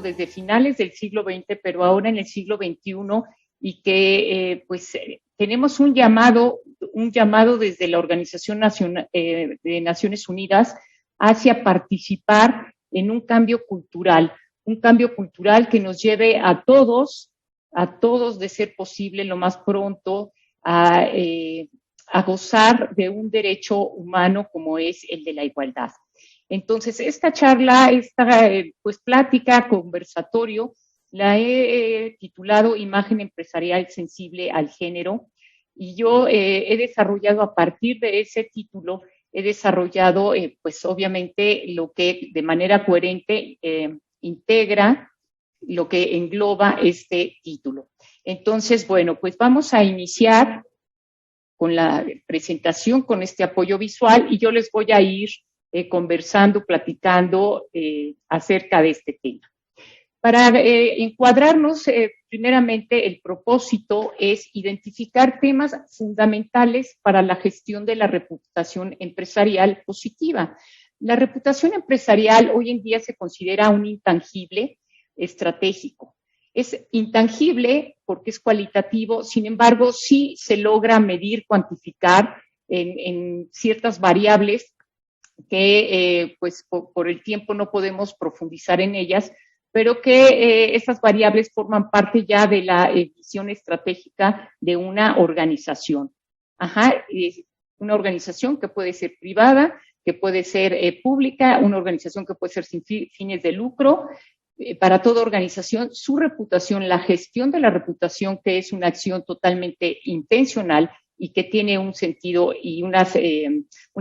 desde finales del siglo XX, pero ahora en el siglo XXI, y que tenemos un llamado desde la Organización de Naciones Unidas hacia participar en un cambio cultural que nos lleve a todos, de ser posible lo más pronto, a gozar de un derecho humano como es el de la igualdad. Entonces, esta charla, plática, conversatorio, la he titulado Imagen empresarial sensible al género, y yo he desarrollado a partir de ese título, obviamente lo que de manera coherente integra lo que engloba este título. Entonces, bueno, pues vamos a iniciar con la presentación, con este apoyo visual, y yo les voy a ir conversando, platicando acerca de este tema. Para encuadrarnos, primeramente, el propósito es identificar temas fundamentales para la gestión de la reputación empresarial positiva. La reputación empresarial hoy en día se considera un intangible estratégico. Es intangible porque es cualitativo, sin embargo, sí se logra medir, cuantificar en ciertas variables que por el tiempo no podemos profundizar en ellas, pero que esas variables forman parte ya de la visión estratégica de una organización. Una organización que puede ser privada, que puede ser pública, una organización que puede ser sin fines de lucro. Para toda organización, su reputación, la gestión de la reputación, que es una acción totalmente intencional y que tiene un sentido y una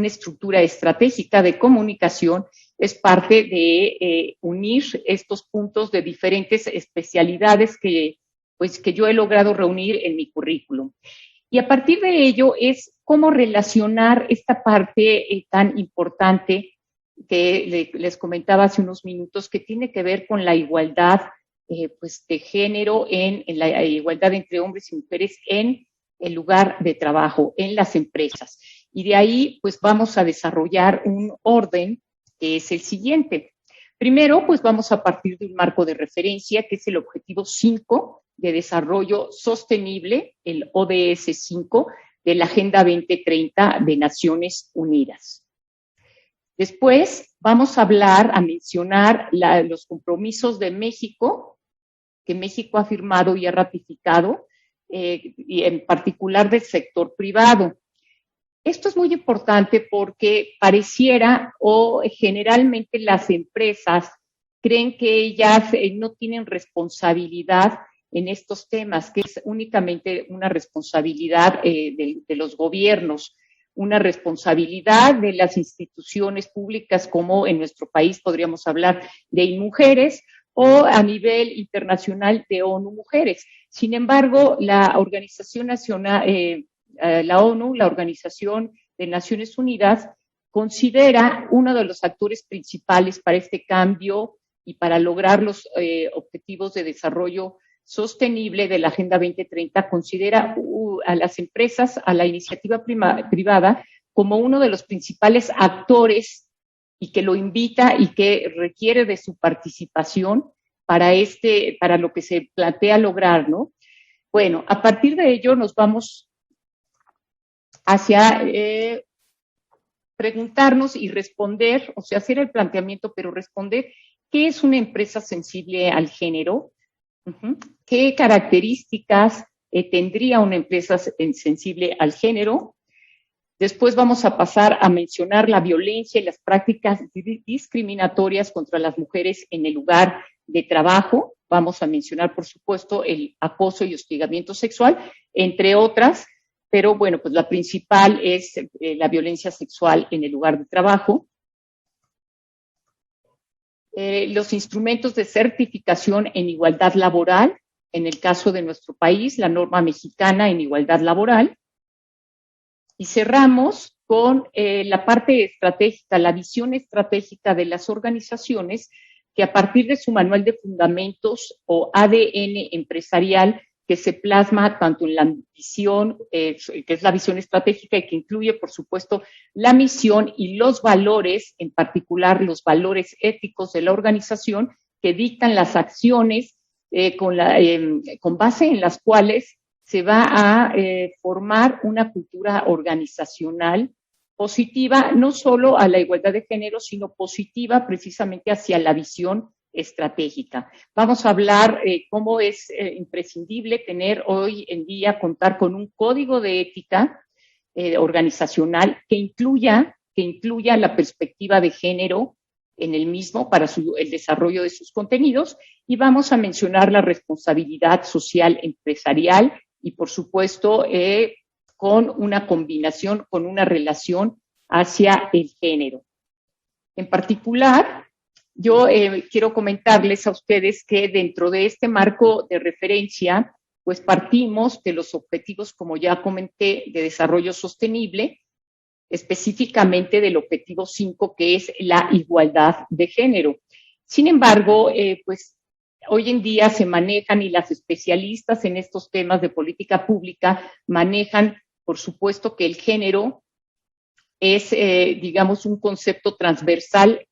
estructura estratégica de comunicación, es parte de unir estos puntos de diferentes especialidades que yo he logrado reunir en mi currículum. Y a partir de ello es cómo relacionar esta parte tan importante que les comentaba hace unos minutos, que tiene que ver con la igualdad de género, en la igualdad entre hombres y mujeres en el lugar de trabajo, en las empresas. Y de ahí, pues vamos a desarrollar un orden que es el siguiente. Primero, pues vamos a partir de un marco de referencia, que es el Objetivo 5 de Desarrollo Sostenible, el ODS 5, de la Agenda 2030 de Naciones Unidas. Después vamos a mencionar los compromisos de México, que México ha firmado y ha ratificado, y en particular del sector privado. Esto es muy importante porque pareciera o generalmente las empresas creen que ellas no tienen responsabilidad en estos temas, que es únicamente una responsabilidad de los gobiernos, una responsabilidad de las instituciones públicas, como en nuestro país podríamos hablar de INMujeres, o a nivel internacional de ONU Mujeres. Sin embargo, la Organización Nacional, la ONU, la Organización de Naciones Unidas, considera uno de los actores principales para este cambio y para lograr los objetivos de desarrollo sostenible de la Agenda 2030, considera a las empresas, a la iniciativa privada, como uno de los principales actores, y que lo invita y que requiere de su participación para lo que se plantea lograr, ¿no? Bueno, a partir de ello nos vamos hacia preguntarnos y responder, o sea, hacer el planteamiento, pero responder qué es una empresa sensible al género, qué características tendría una empresa sensible al género. Después vamos a pasar a mencionar la violencia y las prácticas discriminatorias contra las mujeres en el lugar de trabajo. Vamos a mencionar, por supuesto, el acoso y hostigamiento sexual, entre otras, pero bueno, pues la principal es la violencia sexual en el lugar de trabajo. Los instrumentos de certificación en igualdad laboral, en el caso de nuestro país, la norma mexicana en igualdad laboral. Y cerramos con la parte estratégica, la visión estratégica de las organizaciones, que a partir de su manual de fundamentos o ADN empresarial, que se plasma tanto en la visión, que es la visión estratégica y que incluye, por supuesto, la misión y los valores, en particular los valores éticos de la organización, que dictan las acciones con base en las cuales se va a formar una cultura organizacional positiva, no solo a la igualdad de género, sino positiva precisamente hacia la visión estratégica. Vamos a hablar cómo es imprescindible tener hoy en día, contar con un código de ética organizacional que incluya la perspectiva de género en el mismo para el desarrollo de sus contenidos, y vamos a mencionar la responsabilidad social empresarial y, por supuesto, con una combinación, con una relación hacia el género. En particular, yo quiero comentarles a ustedes que dentro de este marco de referencia, pues partimos de los objetivos, como ya comenté, de desarrollo sostenible, específicamente del objetivo 5, que es la igualdad de género. Sin embargo, pues hoy en día se manejan, y las especialistas en estos temas de política pública manejan, por supuesto, que el género es, digamos, un concepto transversal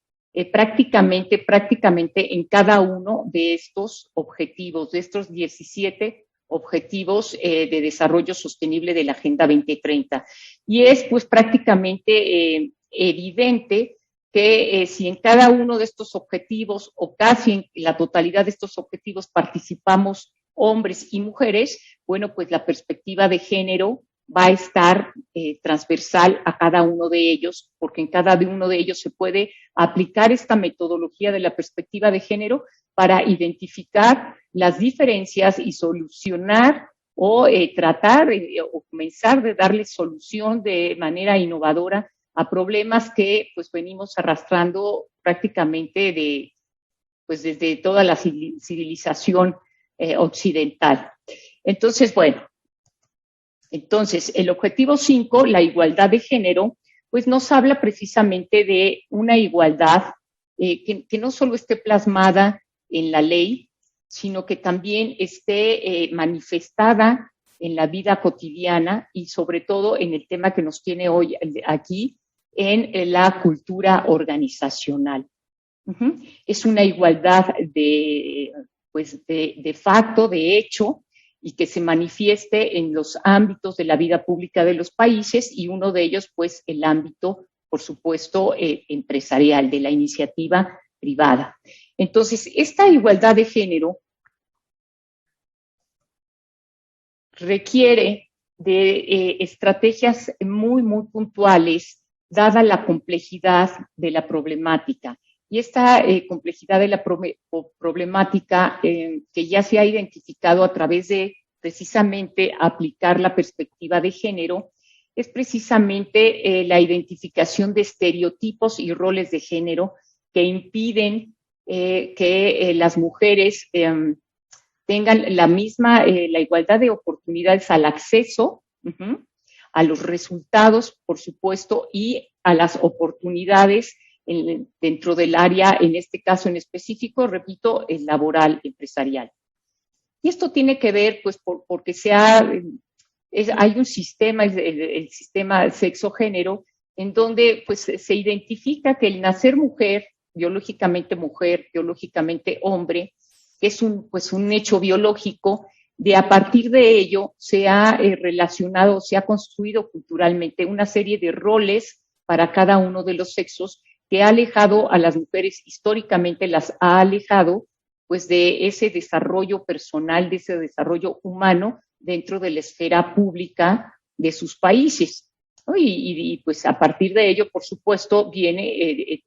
prácticamente en cada uno de estos objetivos, de estos 17 objetivos de desarrollo sostenible de la Agenda 2030. Y es pues prácticamente evidente que si en cada uno de estos objetivos, o casi en la totalidad de estos objetivos, participamos hombres y mujeres, bueno, pues la perspectiva de género va a estar transversal a cada uno de ellos, porque en cada uno de ellos se puede aplicar esta metodología de la perspectiva de género para identificar las diferencias y solucionar o tratar o comenzar de darle solución de manera innovadora a problemas que pues venimos arrastrando prácticamente desde toda la civilización occidental. Entonces, bueno, el objetivo 5, la igualdad de género, pues nos habla precisamente de una igualdad que no solo esté plasmada en la ley, sino que también esté manifestada en la vida cotidiana y sobre todo en el tema que nos tiene hoy aquí, en la cultura organizacional. Es una igualdad de facto, de hecho, y que se manifieste en los ámbitos de la vida pública de los países, y uno de ellos, pues, el ámbito, por supuesto, empresarial, de la iniciativa privada. Entonces, esta igualdad de género requiere de estrategias muy, muy puntuales, dada la complejidad de la problemática. Y esta complejidad de la problemática que ya se ha identificado a través de precisamente aplicar la perspectiva de género, es precisamente la identificación de estereotipos y roles de género que impiden que las mujeres tengan la igualdad de oportunidades al acceso, a los resultados, por supuesto, y a las oportunidades dentro del área, en este caso en específico, repito, el laboral, empresarial. Y esto tiene que ver, pues, porque hay un sistema, el sistema sexo-género, en donde pues se identifica que el nacer mujer, biológicamente hombre, que es un hecho biológico, a partir de ello se ha relacionado, se ha construido culturalmente una serie de roles para cada uno de los sexos que ha alejado a las mujeres, históricamente las ha alejado pues de ese desarrollo personal, de ese desarrollo humano dentro de la esfera pública de sus países, ¿no? Y pues a partir de ello, por supuesto, viene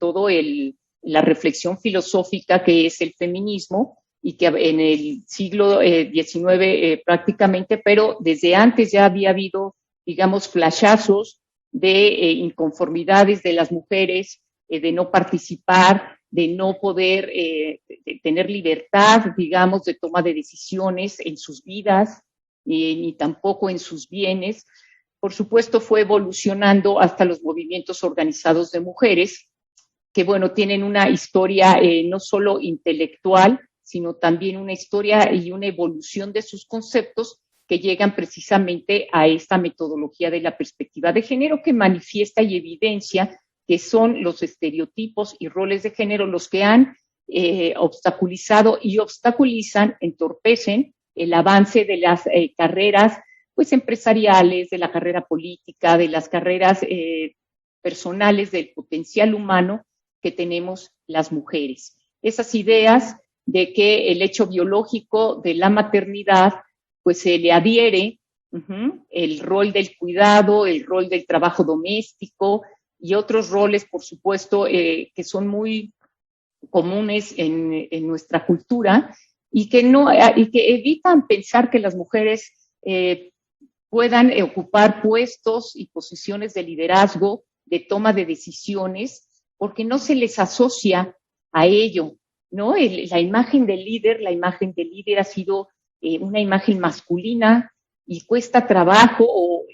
la reflexión filosófica que es el feminismo, y que en el siglo XIX prácticamente, pero desde antes ya había habido, digamos, flashazos de inconformidades de las mujeres, de no participar, de no poder de tener libertad, digamos, de toma de decisiones en sus vidas, ni tampoco en sus bienes. Por supuesto, fue evolucionando hasta los movimientos organizados de mujeres, que, bueno, tienen una historia no solo intelectual, sino también una historia y una evolución de sus conceptos que llegan precisamente a esta metodología de la perspectiva de género, que manifiesta y evidencia que son los estereotipos y roles de género los que han obstaculizado y obstaculizan, entorpecen el avance de las carreras pues empresariales, de la carrera política, de las carreras personales, del potencial humano que tenemos las mujeres. Esas ideas de que el hecho biológico de la maternidad pues se le adhiere el rol del cuidado, el rol del trabajo doméstico y otros roles, por supuesto, que son muy comunes en nuestra cultura y que evitan pensar que las mujeres puedan ocupar puestos y posiciones de liderazgo, de toma de decisiones, porque no se les asocia a ello, ¿no? La imagen del líder ha sido una imagen masculina y cuesta trabajo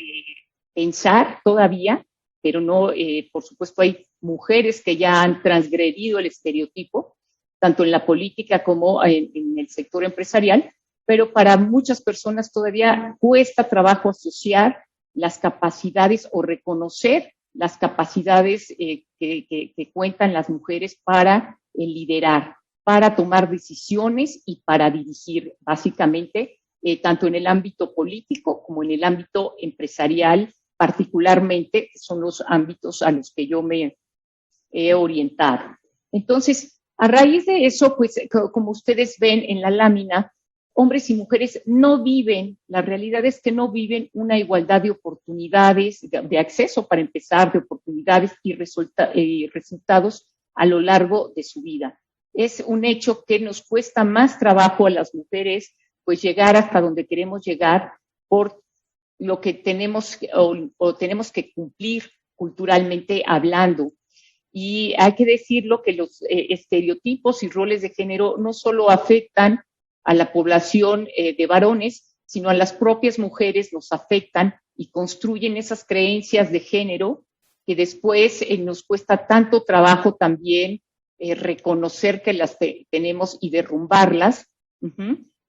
pensar todavía, pero no, por supuesto, hay mujeres que ya han transgredido el estereotipo, tanto en la política como en el sector empresarial, pero para muchas personas todavía cuesta trabajo asociar las capacidades o reconocer las capacidades que cuentan las mujeres para liderar, para tomar decisiones y para dirigir, básicamente, tanto en el ámbito político como en el ámbito empresarial, particularmente, que son los ámbitos a los que yo me he orientado. Entonces, a raíz de eso, pues, como ustedes ven en la lámina, hombres y mujeres no viven, la realidad es que no viven una igualdad de oportunidades, de acceso para empezar, de oportunidades y resultados a lo largo de su vida. Es un hecho que nos cuesta más trabajo a las mujeres, pues llegar hasta donde queremos llegar por lo que tenemos o tenemos que cumplir culturalmente hablando. Y hay que decirlo que los estereotipos y roles de género no solo afectan a la población de varones, sino a las propias mujeres nos afectan y construyen esas creencias de género que después nos cuesta tanto trabajo también reconocer que las tenemos y derrumbarlas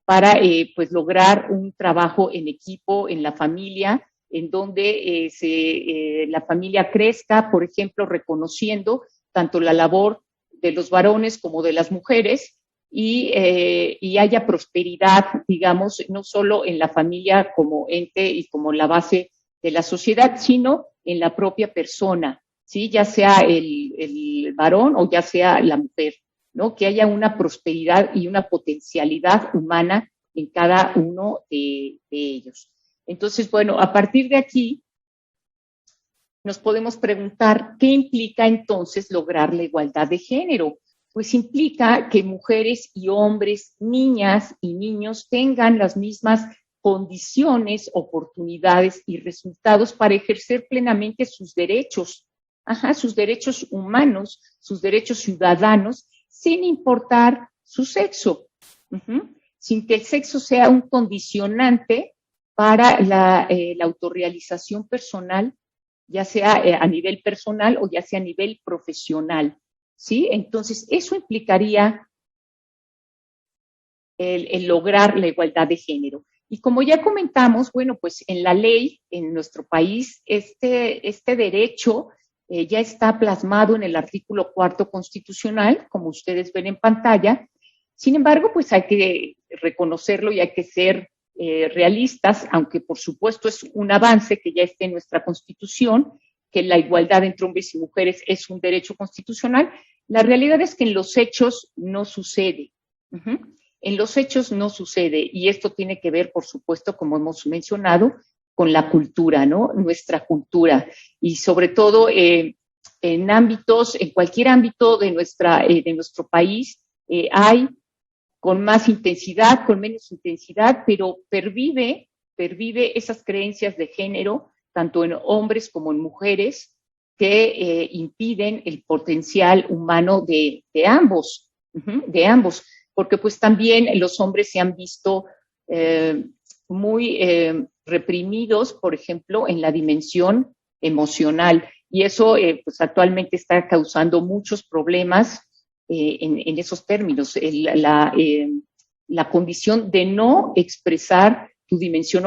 para pues lograr un trabajo en equipo, en la familia, en donde la familia crezca, por ejemplo, reconociendo tanto la labor de los varones como de las mujeres, y haya prosperidad, digamos, no solo en la familia como ente y como la base de la sociedad, sino en la propia persona, ¿sí? Ya sea el varón o ya sea la mujer, ¿no? Que haya una prosperidad y una potencialidad humana en cada uno de ellos. Entonces, bueno, a partir de aquí nos podemos preguntar, ¿qué implica entonces lograr la igualdad de género? Pues implica que mujeres y hombres, niñas y niños tengan las mismas condiciones, oportunidades y resultados para ejercer plenamente sus derechos, sus derechos humanos, sus derechos ciudadanos, sin importar su sexo, sin que el sexo sea un condicionante para la autorrealización personal, ya sea a nivel personal o ya sea a nivel profesional. ¿Sí? Entonces, eso implicaría el lograr la igualdad de género. Y como ya comentamos, bueno, pues en la ley, en nuestro país, este derecho ya está plasmado en el artículo 4 constitucional, como ustedes ven en pantalla. Sin embargo, pues hay que reconocerlo y hay que ser realistas, aunque por supuesto es un avance que ya esté en nuestra Constitución, que la igualdad entre hombres y mujeres es un derecho constitucional. La realidad es que en los hechos no sucede. En los hechos no sucede, y esto tiene que ver, por supuesto, como hemos mencionado, con la cultura, ¿no? Nuestra cultura, y sobre todo en cualquier ámbito de nuestro país, hay con más intensidad, con menos intensidad, pero pervive esas creencias de género, tanto en hombres como en mujeres, que impiden el potencial humano de ambos, porque pues también los hombres se han visto muy reprimidos, por ejemplo, en la dimensión emocional, y eso pues actualmente está causando muchos problemas en esos términos, la condición de no expresar tu dimensión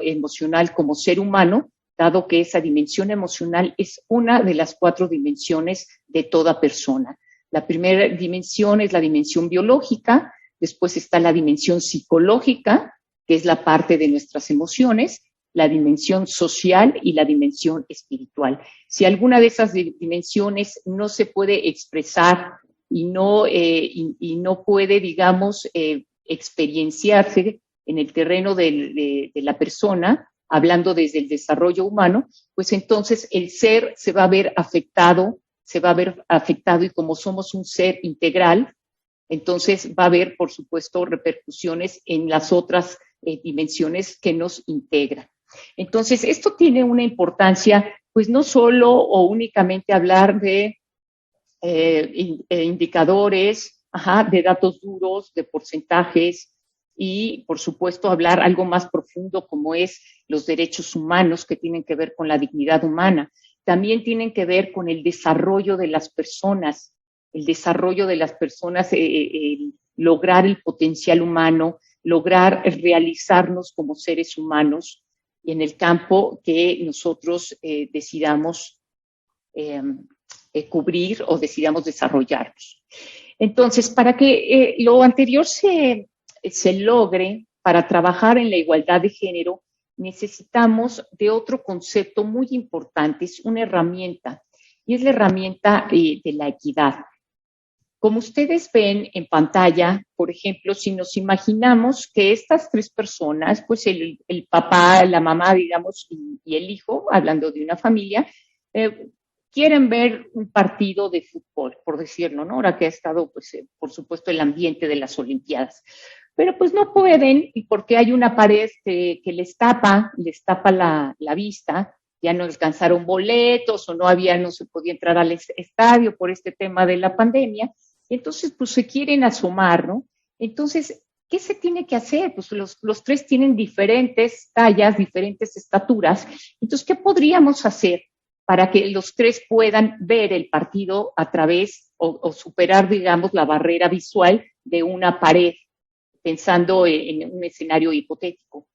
emocional como ser humano, dado que esa dimensión emocional es una de las 4 dimensiones de toda persona. La primera dimensión es la dimensión biológica, después está la dimensión psicológica, que es la parte de nuestras emociones, la dimensión social y la dimensión espiritual. Si alguna de esas dimensiones no se puede expresar y no puede, digamos, experienciarse en el terreno de la persona, hablando desde el desarrollo humano, pues entonces el ser se va a ver afectado y como somos un ser integral, entonces va a haber, por supuesto, repercusiones en las otras dimensiones que nos integran. Entonces, esto tiene una importancia, pues no solo o únicamente hablar de indicadores, de datos duros, de porcentajes y, por supuesto, hablar algo más profundo como es los derechos humanos que tienen que ver con la dignidad humana. También tienen que ver con el desarrollo de las personas, lograr el potencial humano, lograr realizarnos como seres humanos en el campo que nosotros decidamos cubrir o decidamos desarrollarnos. Entonces, para que lo anterior se logre, para trabajar en la igualdad de género, necesitamos de otro concepto muy importante, es una herramienta, y es la herramienta de la equidad. Como ustedes ven en pantalla, por ejemplo, si nos imaginamos que estas tres personas, pues el papá, la mamá, digamos, y el hijo, hablando de una familia, quieren ver un partido de fútbol, por decirlo, ¿no? Ahora que ha estado, pues, por supuesto, el ambiente de las Olimpiadas. Pero pues no pueden, y porque hay una pared que les tapa la vista, ya no alcanzaron boletos o no se podía entrar al estadio por este tema de la pandemia, y entonces pues se quieren asomar, ¿no? Entonces, ¿qué se tiene que hacer? Pues los tres tienen diferentes tallas, diferentes estaturas, entonces, ¿qué podríamos hacer para que los tres puedan ver el partido a través o superar, digamos, la barrera visual de una pared, pensando en un escenario hipotético?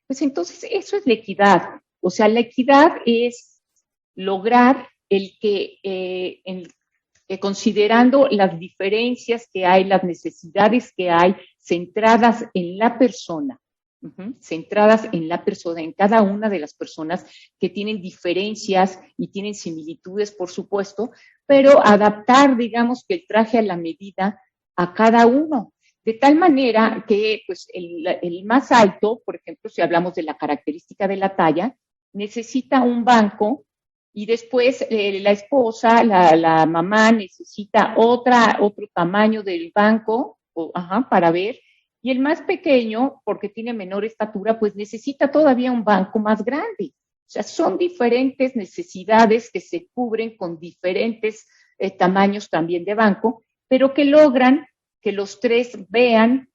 Pues entonces eso es la equidad. O sea, la equidad es lograr considerando las diferencias que hay, las necesidades que hay, centradas en la persona, centradas en la persona, en cada una de las personas que tienen diferencias y tienen similitudes, por supuesto, pero adaptar, digamos, que el traje a la medida a cada uno. De tal manera que pues, el más alto, por ejemplo, si hablamos de la característica de la talla, necesita un banco y después la esposa, la mamá necesita otro tamaño del banco para ver. Y el más pequeño, porque tiene menor estatura, pues necesita todavía un banco más grande. O sea, son diferentes necesidades que se cubren con diferentes tamaños también de banco, pero que logran que los tres vean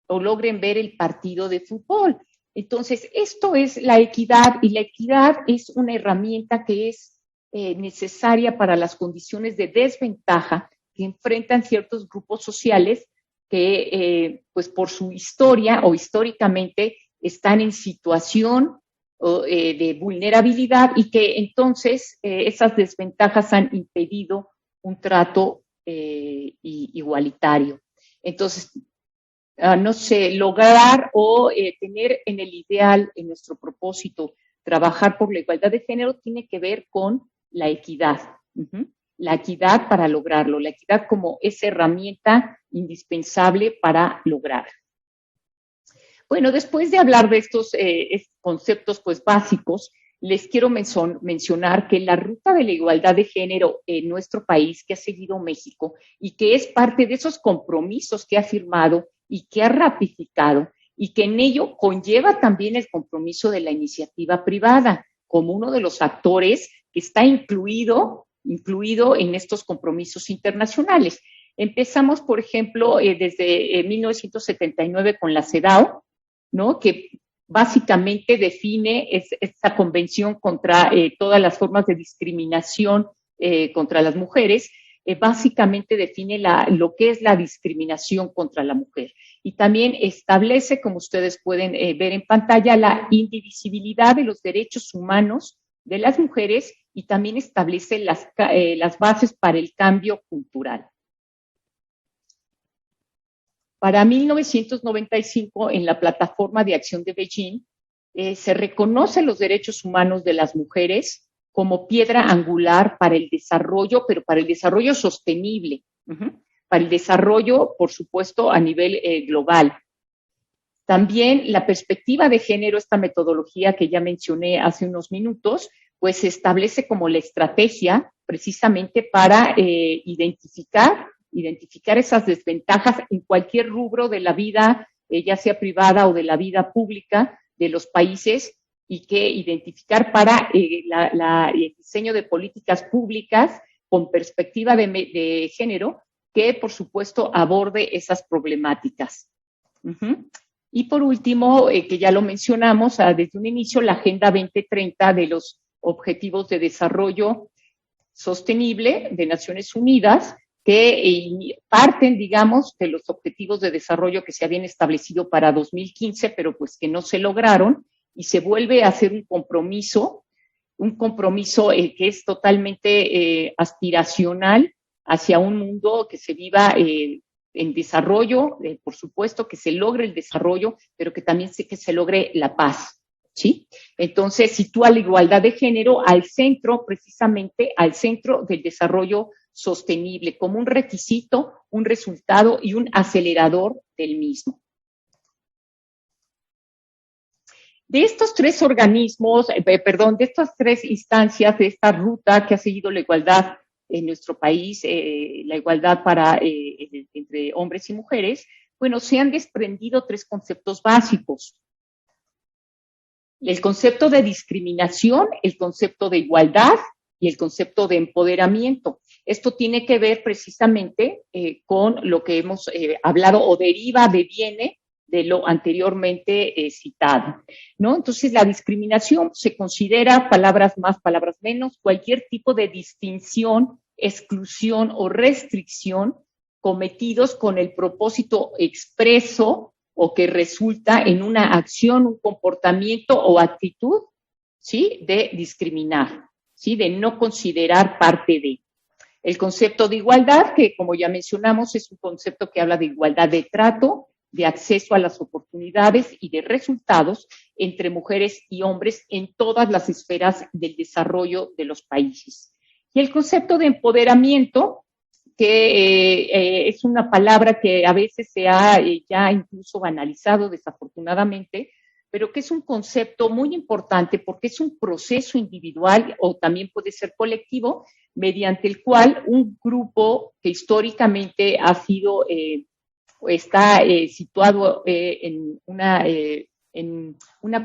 o logren ver el partido de fútbol. Entonces, esto es la equidad, y la equidad es una herramienta que es necesaria para las condiciones de desventaja que enfrentan ciertos grupos sociales que, pues por su historia o históricamente, están en situación de vulnerabilidad, y que entonces esas desventajas han impedido un trato igualitario. Entonces, no sé, lograr o tener en el ideal, en nuestro propósito, trabajar por la igualdad de género, tiene que ver con la equidad. La equidad para lograrlo, la equidad como esa herramienta indispensable para lograr. Bueno, después de hablar de estos conceptos pues básicos, les quiero mencionar que la ruta de la igualdad de género en nuestro país, que ha seguido México y que es parte de esos compromisos que ha firmado y que ha ratificado, y que en ello conlleva también el compromiso de la iniciativa privada como uno de los actores que está incluido en estos compromisos internacionales. Empezamos, por ejemplo, desde 1979 con la CEDAW, ¿no? Que básicamente define esta convención contra todas las formas de discriminación contra las mujeres, básicamente define lo que es la discriminación contra la mujer. Y también establece, como ustedes pueden ver en pantalla, la indivisibilidad de los derechos humanos de las mujeres, y también establece las bases para el cambio cultural. Para 1995, en la Plataforma de Acción de Beijing, se reconocen los derechos humanos de las mujeres como piedra angular para el desarrollo, pero para el desarrollo sostenible, para el desarrollo, por supuesto, a nivel global. También la perspectiva de género, esta metodología que ya mencioné hace unos minutos, pues se establece como la estrategia precisamente para identificar esas desventajas en cualquier rubro de la vida, ya sea privada o de la vida pública de los países, y que identificar para el diseño de políticas públicas con perspectiva de género que, por supuesto, aborde esas problemáticas. Y por último, que ya lo mencionamos desde un inicio, la Agenda 2030 de los Objetivos de Desarrollo Sostenible de Naciones Unidas, que parten, digamos, de los objetivos de desarrollo que se habían establecido para 2015, pero pues que no se lograron, y se vuelve a hacer un compromiso que es totalmente aspiracional hacia un mundo que se viva en desarrollo, por supuesto, que se logre el desarrollo, pero que también que se logre la paz, ¿sí? Entonces, sitúa la igualdad de género al centro, precisamente al centro del desarrollo sostenible, como un requisito, un resultado y un acelerador del mismo. De estos tres organismos, de estas tres instancias, de esta ruta que ha seguido la igualdad en nuestro país, la igualdad entre hombres y mujeres, bueno, se han desprendido tres conceptos básicos. El concepto de discriminación, el concepto de igualdad y el concepto de empoderamiento. Esto tiene que ver precisamente con lo que hemos hablado o deviene de lo anteriormente citado, ¿no? Entonces, la discriminación se considera, palabras más, palabras menos, cualquier tipo de distinción, exclusión o restricción cometidos con el propósito expreso o que resulta en una acción, un comportamiento o actitud, ¿sí?, de discriminar, ¿sí?, de no considerar parte de. El concepto de igualdad, que como ya mencionamos, es un concepto que habla de igualdad de trato, de acceso a las oportunidades y de resultados entre mujeres y hombres en todas las esferas del desarrollo de los países. Y el concepto de empoderamiento, que es una palabra que a veces se ha ya incluso banalizado, desafortunadamente, pero que es un concepto muy importante porque es un proceso individual o también puede ser colectivo, mediante el cual un grupo que históricamente ha sido está situado en una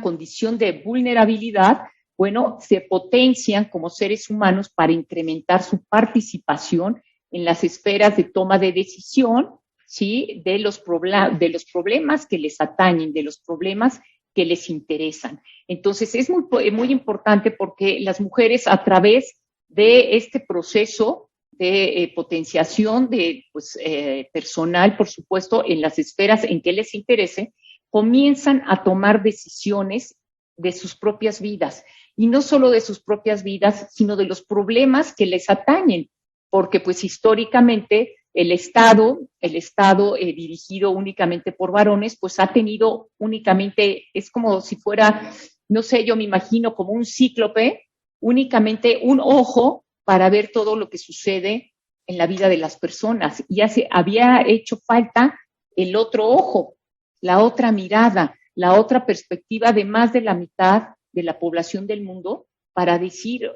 condición de vulnerabilidad, bueno, se potencian como seres humanos para incrementar su participación en las esferas de toma de decisión, ¿sí?, de los problemas que les atañen, de los problemas que les interesan. Entonces, es muy importante porque las mujeres, a través de este proceso de potenciación personal, por supuesto, en las esferas en que les interese, comienzan a tomar decisiones de sus propias vidas. Y no solo de sus propias vidas, sino de los problemas que les atañen. Porque, pues, históricamente, el Estado dirigido únicamente por varones, pues ha tenido únicamente, es como si fuera, no sé, yo me imagino como un cíclope, únicamente un ojo para ver todo lo que sucede en la vida de las personas. Y había hecho falta el otro ojo, la otra mirada, la otra perspectiva de más de la mitad de la población del mundo para decir,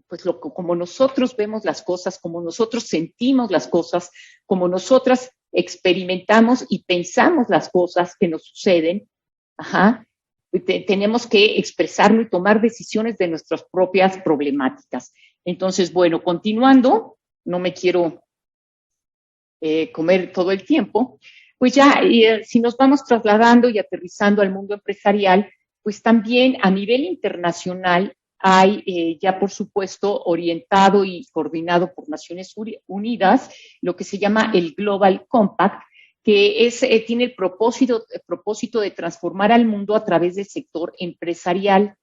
pues, como nosotros vemos las cosas, como nosotros sentimos las cosas, como nosotras experimentamos y pensamos las cosas que nos suceden, tenemos que expresarlo y tomar decisiones de nuestras propias problemáticas. Entonces, bueno, continuando, no me quiero comer todo el tiempo, pues ya si nos vamos trasladando y aterrizando al mundo empresarial, pues también a nivel internacional hay ya, por supuesto, orientado y coordinado por Naciones Unidas, lo que se llama el Global Compact, que tiene el propósito de transformar al mundo a través del sector empresarial.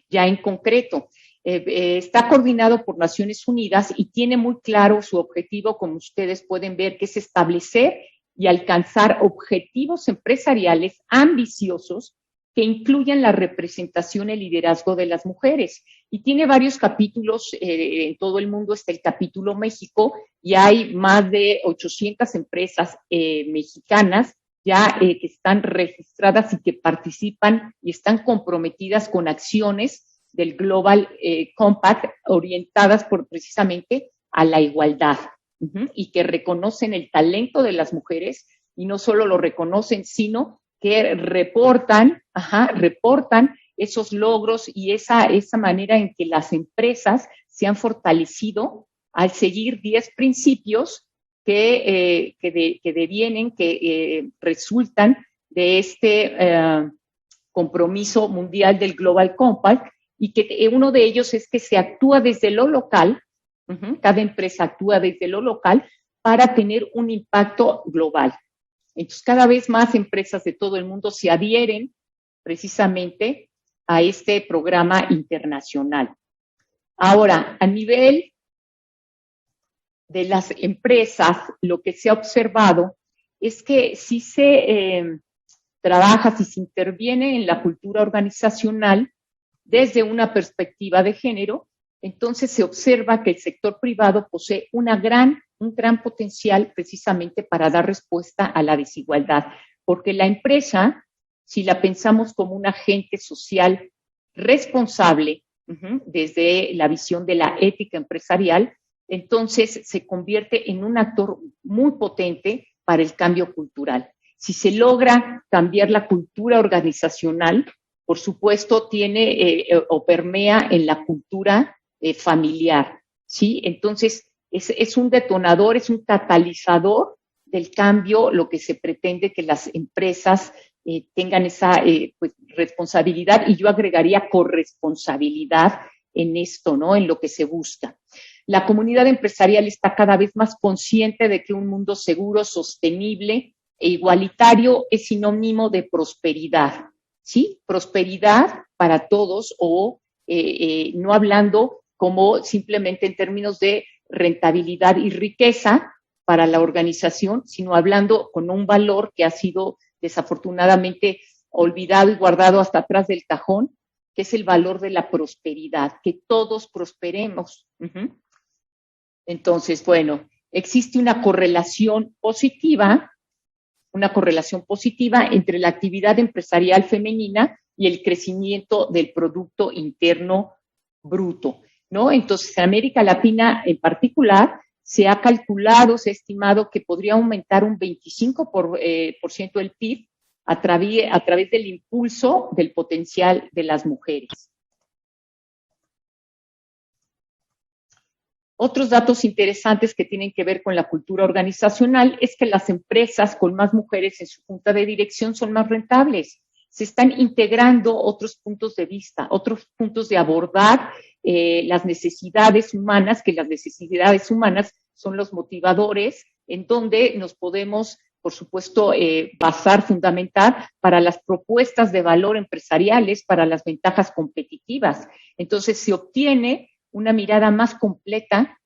Ya en concreto, está coordinado por Naciones Unidas y tiene muy claro su objetivo, como ustedes pueden ver, que es establecer y alcanzar objetivos empresariales ambiciosos que incluyan la representación y el liderazgo de las mujeres. Y tiene varios capítulos, en todo el mundo está el capítulo México, y hay más de 800 empresas mexicanas ya que están registradas y que participan y están comprometidas con acciones del Global Compact orientadas precisamente a la igualdad, y que reconocen el talento de las mujeres, y no solo lo reconocen, sino que reportan esos logros y esa manera en que las empresas se han fortalecido al seguir 10 principios que devienen, que resultan de este compromiso mundial del Global Compact, y que uno de ellos es que se actúa desde lo local, cada empresa actúa desde lo local para tener un impacto global. Entonces, cada vez más empresas de todo el mundo se adhieren precisamente a este programa internacional. Ahora, a nivel de las empresas, lo que se ha observado es que si se trabaja, si se interviene en la cultura organizacional desde una perspectiva de género, entonces se observa que el sector privado posee un gran potencial precisamente para dar respuesta a la desigualdad, porque la empresa, si la pensamos como un agente social responsable, desde la visión de la ética empresarial, entonces se convierte en un actor muy potente para el cambio cultural. Si se logra cambiar la cultura organizacional, por supuesto tiene o permea en la cultura familiar, ¿sí? Entonces es un detonador, es un catalizador del cambio, lo que se pretende que las empresas tengan esa pues, responsabilidad, y yo agregaría corresponsabilidad en esto, ¿no? En lo que se busca. La comunidad empresarial está cada vez más consciente de que un mundo seguro, sostenible e igualitario es sinónimo de prosperidad, ¿sí? Prosperidad para todos, o no hablando como simplemente en términos de rentabilidad y riqueza para la organización, sino hablando con un valor que ha sido desafortunadamente olvidado y guardado hasta atrás del cajón, que es el valor de la prosperidad, que todos prosperemos. Entonces, bueno, existe una correlación positiva entre la actividad empresarial femenina y el crecimiento del Producto Interno Bruto, ¿no? Entonces, en América Latina en particular, se ha calculado, se ha estimado que podría aumentar un 25% del PIB a través del impulso del potencial de las mujeres. Otros datos interesantes que tienen que ver con la cultura organizacional es que las empresas con más mujeres en su junta de dirección son más rentables. Se están integrando otros puntos de vista, otros puntos de abordar las necesidades humanas, que las necesidades humanas son los motivadores en donde nos podemos, por supuesto, basar, fundamentar para las propuestas de valor empresariales, para las ventajas competitivas. Entonces, se obtiene una mirada más completa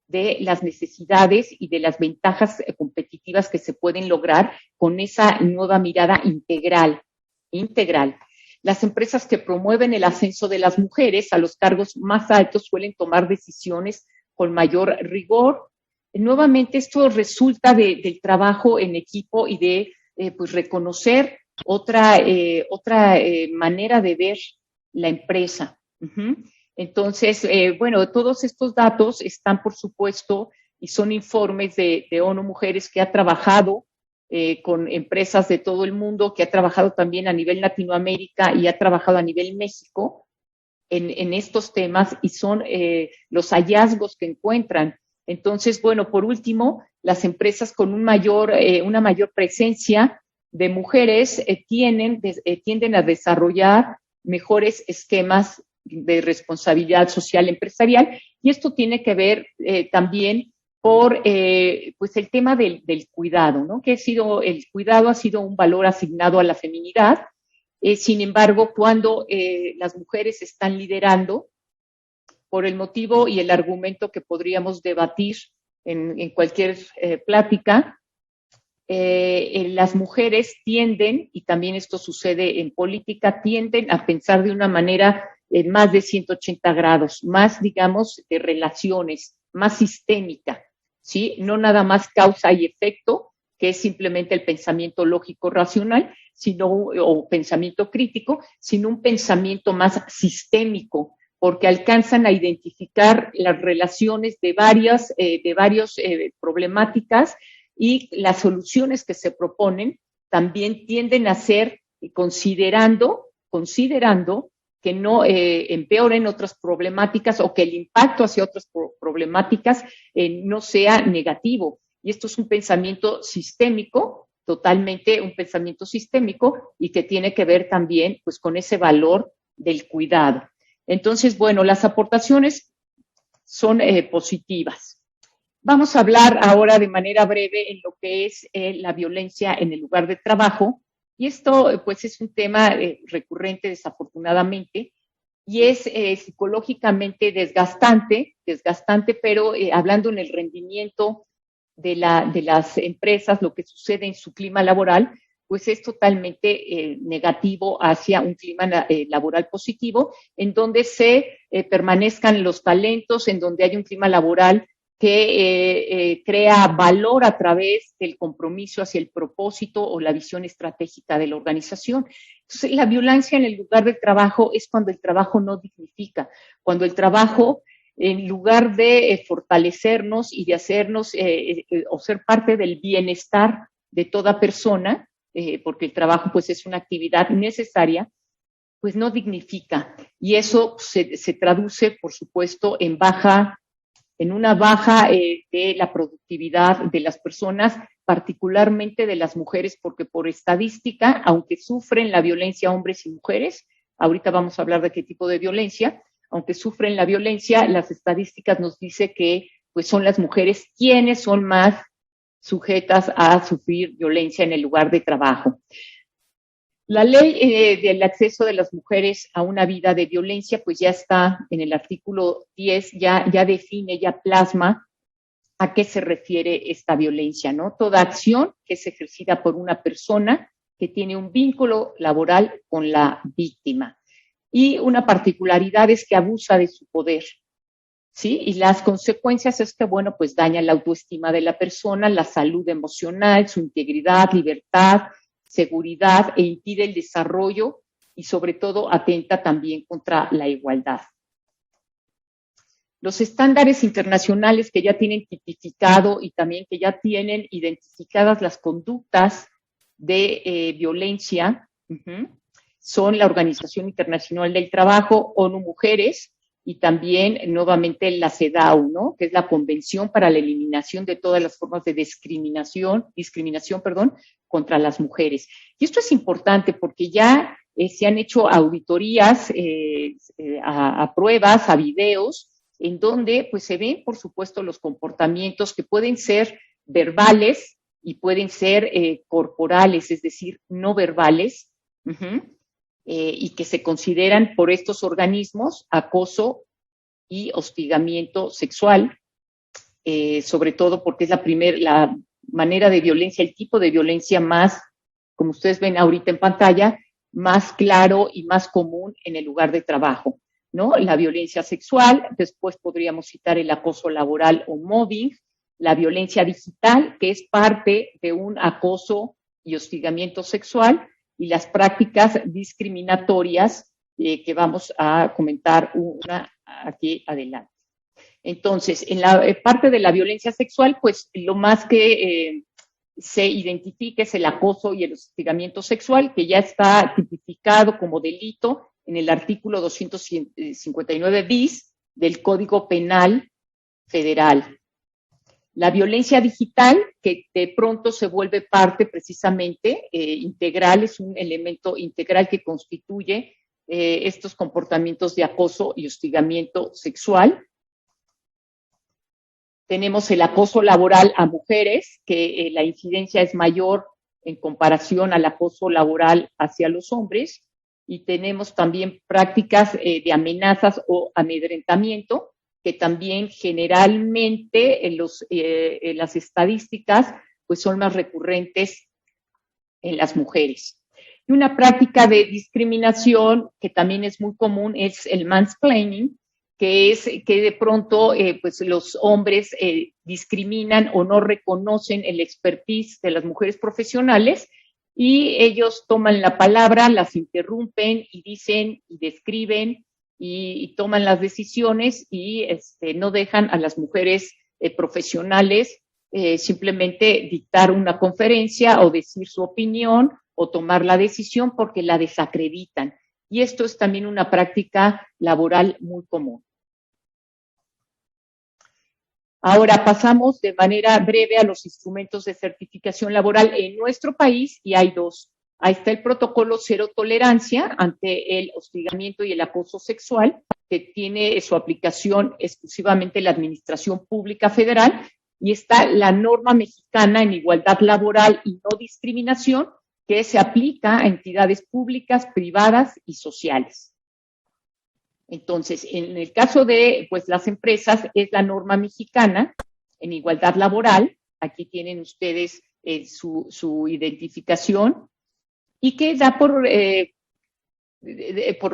de las necesidades y de las ventajas competitivas que se pueden lograr con esa nueva mirada integral. Las empresas que promueven el ascenso de las mujeres a los cargos más altos suelen tomar decisiones con mayor rigor. Nuevamente, esto resulta del trabajo en equipo y de pues reconocer otra manera de ver la empresa. Entonces, bueno, todos estos datos están, por supuesto, y son informes de ONU Mujeres, que ha trabajado con empresas de todo el mundo, que ha trabajado también a nivel Latinoamérica y ha trabajado a nivel México en estos temas, y son los hallazgos que encuentran. Entonces, bueno, por último, las empresas con una mayor presencia de mujeres tienden a desarrollar mejores esquemas de responsabilidad social empresarial, y esto tiene que ver también por pues el tema del cuidado, ¿no? El cuidado ha sido un valor asignado a la feminidad. Sin embargo, cuando las mujeres están liderando, por el motivo y el argumento que podríamos debatir en cualquier plática, las mujeres tienden, y también esto sucede en política, tienden a pensar de una manera más de 180 grados, más, digamos, de relaciones, más sistémica, ¿sí? No nada más causa y efecto, que es simplemente el pensamiento lógico racional, sino, o pensamiento crítico, sino un pensamiento más sistémico, porque alcanzan a identificar las relaciones de varias problemáticas, y las soluciones que se proponen también tienden a ser considerando que no empeoren otras problemáticas o que el impacto hacia otras problemáticas no sea negativo. Y esto es un pensamiento sistémico, totalmente un pensamiento sistémico, y que tiene que ver también pues con ese valor del cuidado. Entonces, bueno, las aportaciones son positivas. Vamos a hablar ahora de manera breve en lo que es la violencia en el lugar de trabajo, y esto pues es un tema recurrente desafortunadamente, y es psicológicamente desgastante, pero hablando en el rendimiento de las empresas, lo que sucede en su clima laboral, pues es totalmente negativo hacia un clima laboral positivo, en donde se permanezcan los talentos, en donde hay un clima laboral que crea valor a través del compromiso hacia el propósito o la visión estratégica de la organización. Entonces, la violencia en el lugar de trabajo es cuando el trabajo no dignifica, cuando el trabajo, en lugar de fortalecernos y de hacernos o ser parte del bienestar de toda persona, porque el trabajo pues es una actividad necesaria, pues no dignifica. Y eso se traduce, por supuesto, en una baja de la productividad de las personas, particularmente de las mujeres, porque por estadística, aunque sufren la violencia hombres y mujeres, ahorita vamos a hablar de qué tipo de violencia, aunque sufren la violencia, las estadísticas nos dicen que pues son las mujeres quienes son más sujetas a sufrir violencia en el lugar de trabajo. La ley del acceso de las mujeres a una vida de violencia, pues ya está en el artículo 10, ya define, ya plasma a qué se refiere esta violencia, ¿no? Toda acción que es ejercida por una persona que tiene un vínculo laboral con la víctima. Y una particularidad es que abusa de su poder, ¿sí? Y las consecuencias es que, bueno, pues daña la autoestima de la persona, la salud emocional, su integridad, libertad, seguridad, e impide el desarrollo y sobre todo atenta también contra la igualdad. Los estándares internacionales que ya tienen tipificado y también que ya tienen identificadas las conductas de violencia son la Organización Internacional del Trabajo, ONU Mujeres, y también nuevamente la CEDAW, ¿no? Que es la Convención para la Eliminación de todas las formas de discriminación, contra las mujeres. Y esto es importante porque ya se han hecho auditorías a pruebas, a videos, en donde pues se ven, por supuesto, los comportamientos que pueden ser verbales y pueden ser corporales, es decir, no verbales, y que se consideran por estos organismos acoso y hostigamiento sexual, sobre todo porque es la manera de violencia, el tipo de violencia más, como ustedes ven ahorita en pantalla, más claro y más común en el lugar de trabajo, ¿no? La violencia sexual, después podríamos citar el acoso laboral o mobbing, la violencia digital, que es parte de un acoso y hostigamiento sexual, y las prácticas discriminatorias que vamos a comentar una aquí adelante. Entonces, en la parte de la violencia sexual, pues lo más que se identifica es el acoso y el hostigamiento sexual, que ya está tipificado como delito en el artículo 259 bis del Código Penal Federal. La violencia digital, que de pronto se vuelve parte precisamente integral, es un elemento integral que constituye estos comportamientos de acoso y hostigamiento sexual. Tenemos el acoso laboral a mujeres, que la incidencia es mayor en comparación al acoso laboral hacia los hombres. Y tenemos también prácticas de amenazas o amedrentamiento, que también generalmente en las estadísticas pues son más recurrentes en las mujeres. Y una práctica de discriminación que también es muy común es el mansplaining, que es que de pronto pues los hombres discriminan o no reconocen el expertise de las mujeres profesionales y ellos toman la palabra, las interrumpen y dicen y describen y toman las decisiones y no dejan a las mujeres profesionales simplemente dictar una conferencia o decir su opinión o tomar la decisión porque la desacreditan. Y esto es también una práctica laboral muy común. Ahora pasamos de manera breve a los instrumentos de certificación laboral en nuestro país y hay dos. Ahí está el protocolo cero tolerancia ante el hostigamiento y el acoso sexual, que tiene su aplicación exclusivamente la Administración Pública Federal, y está la norma mexicana en igualdad laboral y no discriminación, que se aplica a entidades públicas, privadas y sociales. Entonces, en el caso de pues, las empresas, es la norma mexicana en igualdad laboral. Aquí tienen ustedes su identificación y que da por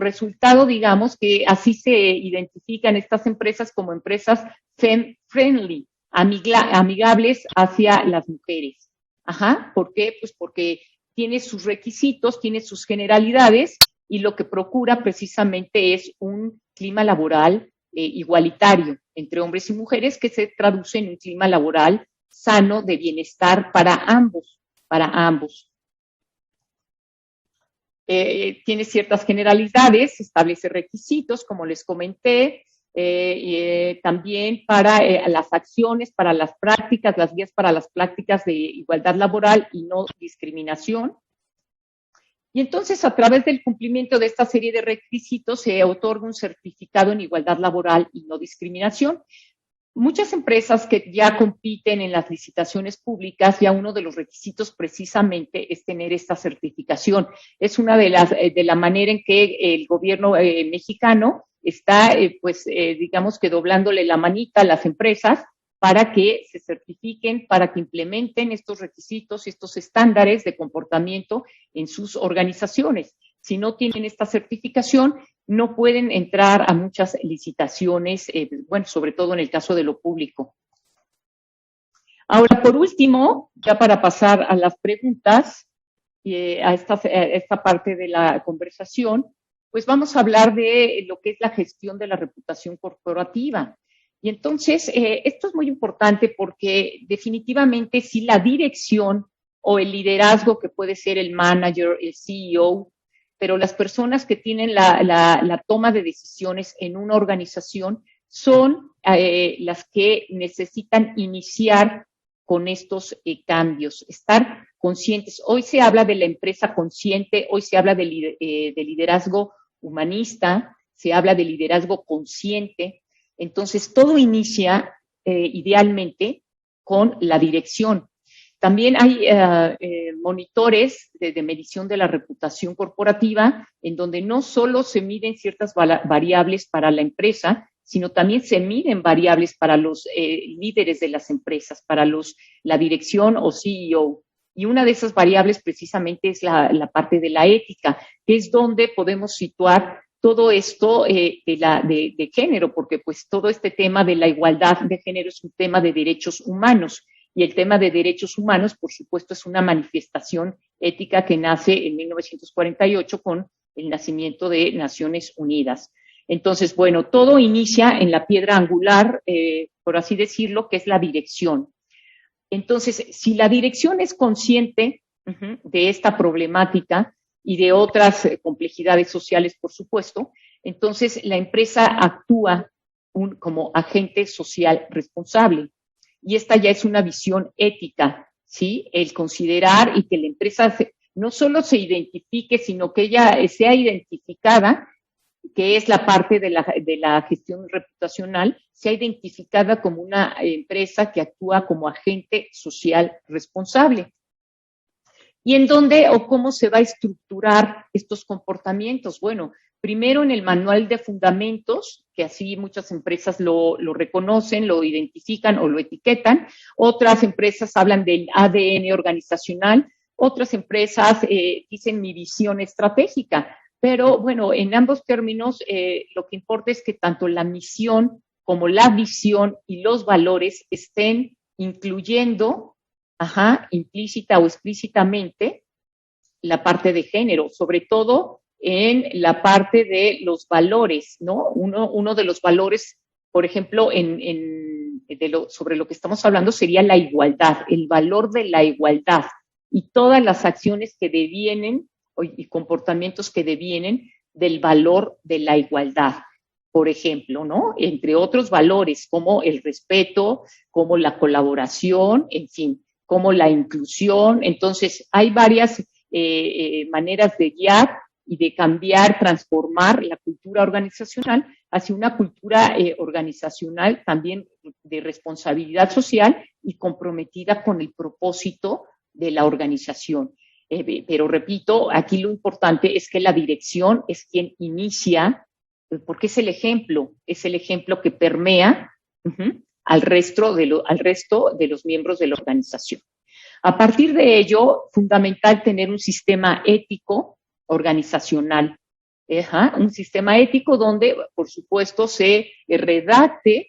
resultado, digamos, que así se identifican estas empresas como empresas friendly, amigables hacia las mujeres. Ajá, ¿por qué? Pues porque tiene sus requisitos, tiene sus generalidades y lo que procura precisamente es un clima laboral igualitario entre hombres y mujeres que se traduce en un clima laboral sano de bienestar para ambos, tiene ciertas generalidades, establece requisitos, como les comenté, también para las acciones, para las prácticas, las guías para las prácticas de igualdad laboral y no discriminación. Y entonces, a través del cumplimiento de esta serie de requisitos, se otorga un certificado en igualdad laboral y no discriminación. Muchas empresas que ya compiten en las licitaciones públicas, ya uno de los requisitos precisamente es tener esta certificación. Es una de la manera en que el gobierno mexicano está, digamos que doblándole la manita a las empresas para que se certifiquen, para que implementen estos requisitos y estos estándares de comportamiento en sus organizaciones. Si no tienen esta certificación, no pueden entrar a muchas licitaciones, sobre todo en el caso de lo público. Ahora, por último, ya para pasar a las preguntas, a esta parte de la conversación, pues vamos a hablar de lo que es la gestión de la reputación corporativa. Y entonces, esto es muy importante porque definitivamente si la dirección o el liderazgo, que puede ser el manager, el CEO, pero las personas que tienen la toma de decisiones en una organización son las que necesitan iniciar con estos cambios, estar conscientes. Hoy se habla de la empresa consciente, hoy se habla de liderazgo humanista, se habla de liderazgo consciente. Entonces, todo inicia idealmente con la dirección. También hay monitores de medición de la reputación corporativa, en donde no solo se miden ciertas variables para la empresa, sino también se miden variables para los líderes de las empresas, para la dirección o CEO. Y una de esas variables precisamente es la parte de la ética, que es donde podemos situar todo esto de género, porque pues todo este tema de la igualdad de género es un tema de derechos humanos. Y el tema de derechos humanos, por supuesto, es una manifestación ética que nace en 1948 con el nacimiento de Naciones Unidas. Entonces, bueno, todo inicia en la piedra angular, por así decirlo, que es la dirección. Entonces, si la dirección es consciente de esta problemática y de otras complejidades sociales, por supuesto, entonces la empresa actúa como agente social responsable. Y esta ya es una visión ética, ¿sí? El considerar y que la empresa no solo se identifique, sino que ella sea identificada, que es la parte de la gestión reputacional, sea identificada como una empresa que actúa como agente social responsable. ¿Y en dónde o cómo se va a estructurar estos comportamientos? Bueno, Primero en el manual de fundamentos, que así muchas empresas lo reconocen, lo identifican o lo etiquetan. Otras empresas hablan del ADN organizacional, otras empresas dicen mi visión estratégica. Pero bueno, en ambos términos lo que importa es que tanto la misión como la visión y los valores estén incluyendo, implícita o explícitamente, la parte de género, sobre todo en la parte de los valores, ¿no? Uno de los valores, por ejemplo, sobre lo que estamos hablando sería la igualdad, el valor de la igualdad y todas las acciones que devienen y comportamientos que devienen del valor de la igualdad, por ejemplo, ¿no? Entre otros valores como el respeto, como la colaboración, en fin, como la inclusión. Entonces, hay varias maneras de guiar y de cambiar, transformar la cultura organizacional hacia una cultura organizacional también de responsabilidad social y comprometida con el propósito de la organización. Pero repito, aquí lo importante es que la dirección es quien inicia, porque es el ejemplo que permea al resto de los miembros de la organización. A partir de ello, fundamental tener un sistema ético organizacional, un sistema ético donde, por supuesto, se redacte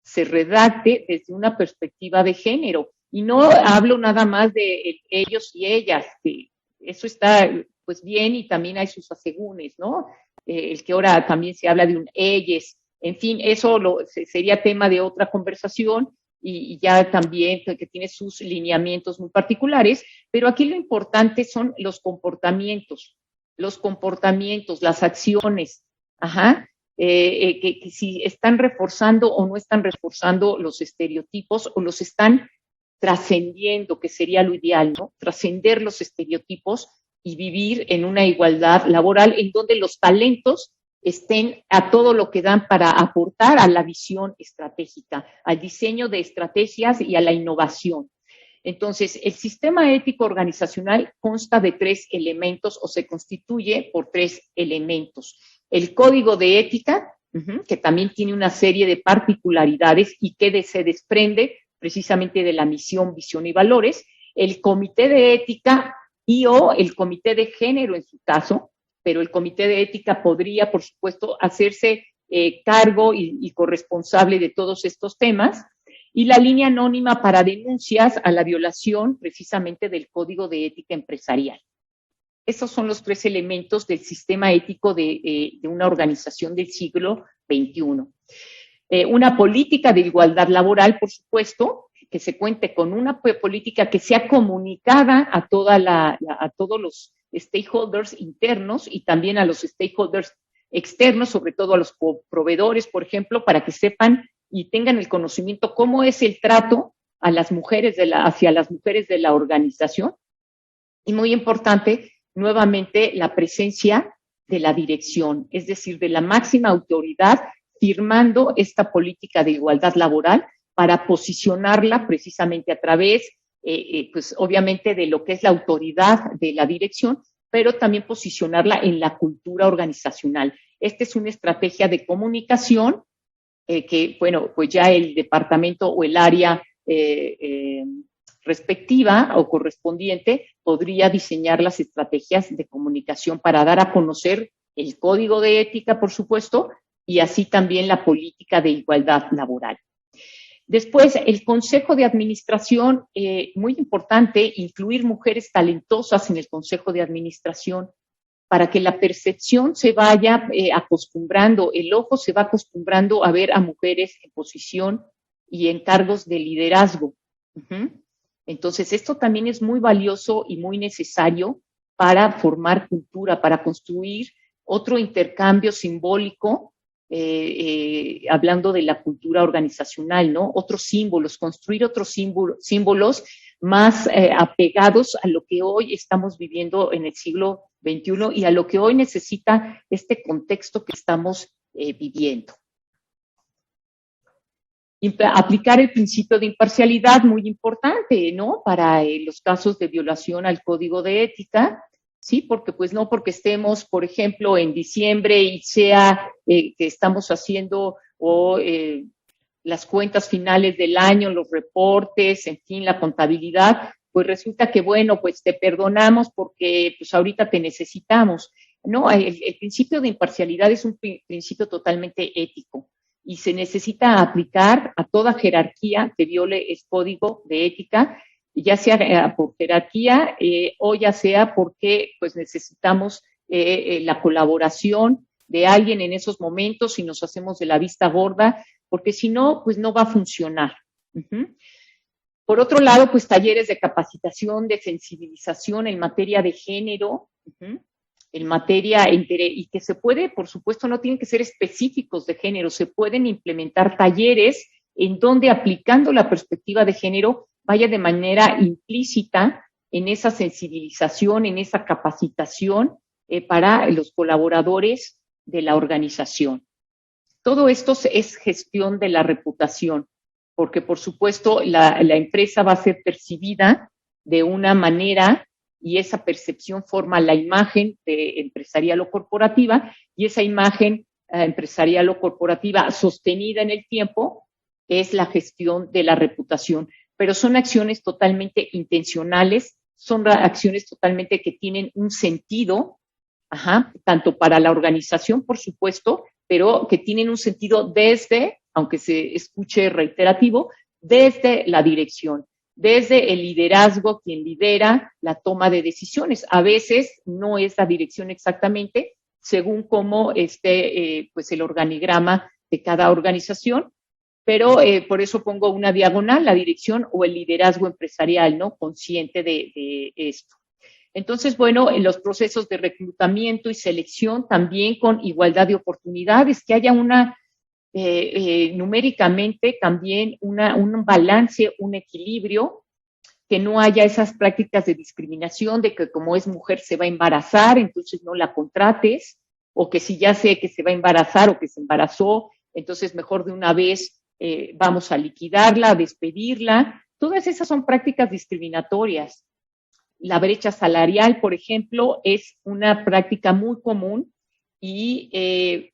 desde una perspectiva de género. Y no hablo nada más de ellos y ellas, que eso está pues bien y también hay sus asegúnes, ¿no? El que ahora también se habla de un ellos, en fin, eso sería tema de otra conversación y ya también que tiene sus lineamientos muy particulares, pero aquí lo importante son los comportamientos, las acciones, que si están reforzando o no están reforzando los estereotipos o los están trascendiendo, que sería lo ideal, ¿no? Trascender los estereotipos y vivir en una igualdad laboral en donde los talentos estén a todo lo que dan para aportar a la visión estratégica, al diseño de estrategias y a la innovación. Entonces, el sistema ético organizacional consta de 3 elementos o se constituye por 3 elementos. El código de ética, que también tiene una serie de particularidades y que se desprende precisamente de la misión, visión y valores. El comité de ética o el comité de género en su caso, pero el comité de ética podría, por supuesto, hacerse cargo y corresponsable de todos estos temas. Y la línea anónima para denuncias a la violación precisamente del Código de Ética Empresarial. Esos son los 3 elementos del sistema ético de una organización del siglo XXI. Una política de igualdad laboral, por supuesto, que se cuente con una política que sea comunicada a todos los stakeholders internos y también a los stakeholders externos, sobre todo a los proveedores, por ejemplo, para que sepan y tengan el conocimiento cómo es el trato a las mujeres hacia las mujeres de la organización. Y muy importante, nuevamente, la presencia de la dirección, es decir, de la máxima autoridad firmando esta política de igualdad laboral para posicionarla precisamente a través, pues obviamente, de lo que es la autoridad de la dirección, pero también posicionarla en la cultura organizacional. Esta es una estrategia de comunicación que, bueno, pues ya el departamento o el área respectiva o correspondiente podría diseñar las estrategias de comunicación para dar a conocer el código de ética, por supuesto, y así también la política de igualdad laboral. Después, el Consejo de Administración, muy importante, incluir mujeres talentosas en el Consejo de Administración para que la percepción se vaya acostumbrando, el ojo se va acostumbrando a ver a mujeres en posición y en cargos de liderazgo. Entonces, esto también es muy valioso y muy necesario para formar cultura, para construir otro intercambio simbólico, hablando de la cultura organizacional, ¿no? Otros símbolos, construir otros símbolos más apegados a lo que hoy estamos viviendo en el siglo XXI y a lo que hoy necesita este contexto que estamos viviendo. Aplicar el principio de imparcialidad, muy importante, ¿no? Para los casos de violación al código de ética, ¿sí? Porque pues no porque estemos, por ejemplo, en diciembre y sea que estamos haciendo las cuentas finales del año, los reportes, en fin, la contabilidad, pues resulta que, bueno, pues te perdonamos porque pues ahorita te necesitamos. No, el principio de imparcialidad es un principio totalmente ético y se necesita aplicar a toda jerarquía que viole el código de ética, ya sea por jerarquía o ya sea porque pues necesitamos la colaboración de alguien en esos momentos y nos hacemos de la vista gorda, porque si no, pues no va a funcionar. Uh-huh. Por otro lado, pues talleres de capacitación, de sensibilización en materia de género, uh-huh, en materia y que se puede, por supuesto, no tienen que ser específicos de género, se pueden implementar talleres en donde aplicando la perspectiva de género vaya de manera implícita en esa sensibilización, en esa capacitación para los colaboradores de la organización. Todo esto es gestión de la reputación, porque por supuesto la empresa va a ser percibida de una manera y esa percepción forma la imagen empresarial o corporativa, y esa imagen empresarial o corporativa sostenida en el tiempo es la gestión de la reputación. Pero son acciones totalmente intencionales, son acciones totalmente que tienen un sentido, tanto para la organización, por supuesto, pero que tienen un sentido desde, aunque se escuche reiterativo, desde la dirección, desde el liderazgo, quien lidera la toma de decisiones. A veces no es la dirección exactamente, según cómo esté pues el organigrama de cada organización, pero por eso pongo una diagonal, la dirección o el liderazgo empresarial, ¿no? Consciente de esto. Entonces, bueno, en los procesos de reclutamiento y selección también con igualdad de oportunidades, que haya numéricamente también un balance, un equilibrio, que no haya esas prácticas de discriminación de que como es mujer se va a embarazar, entonces no la contrates, o que si ya sé que se va a embarazar o que se embarazó, entonces mejor de una vez vamos a liquidarla, a despedirla. Todas esas son prácticas discriminatorias. La brecha salarial, por ejemplo, es una práctica muy común y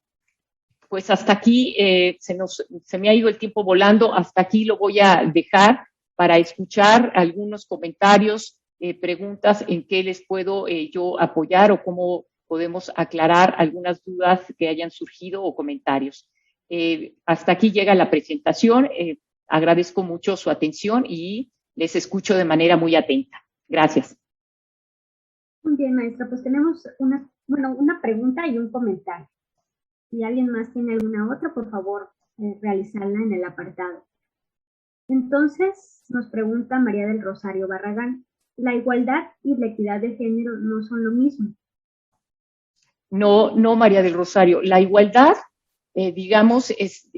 pues hasta aquí se me ha ido el tiempo volando, hasta aquí lo voy a dejar para escuchar algunos comentarios, preguntas en qué les puedo yo apoyar o cómo podemos aclarar algunas dudas que hayan surgido o comentarios. Hasta aquí llega la presentación. Agradezco mucho su atención y les escucho de manera muy atenta. Gracias. Muy bien, maestra. Pues tenemos una pregunta y un comentario. Si alguien más tiene alguna otra, por favor, realizarla en el apartado. Entonces, nos pregunta María del Rosario Barragán, ¿la igualdad y la equidad de género no son lo mismo? No, María del Rosario. La igualdad, digamos,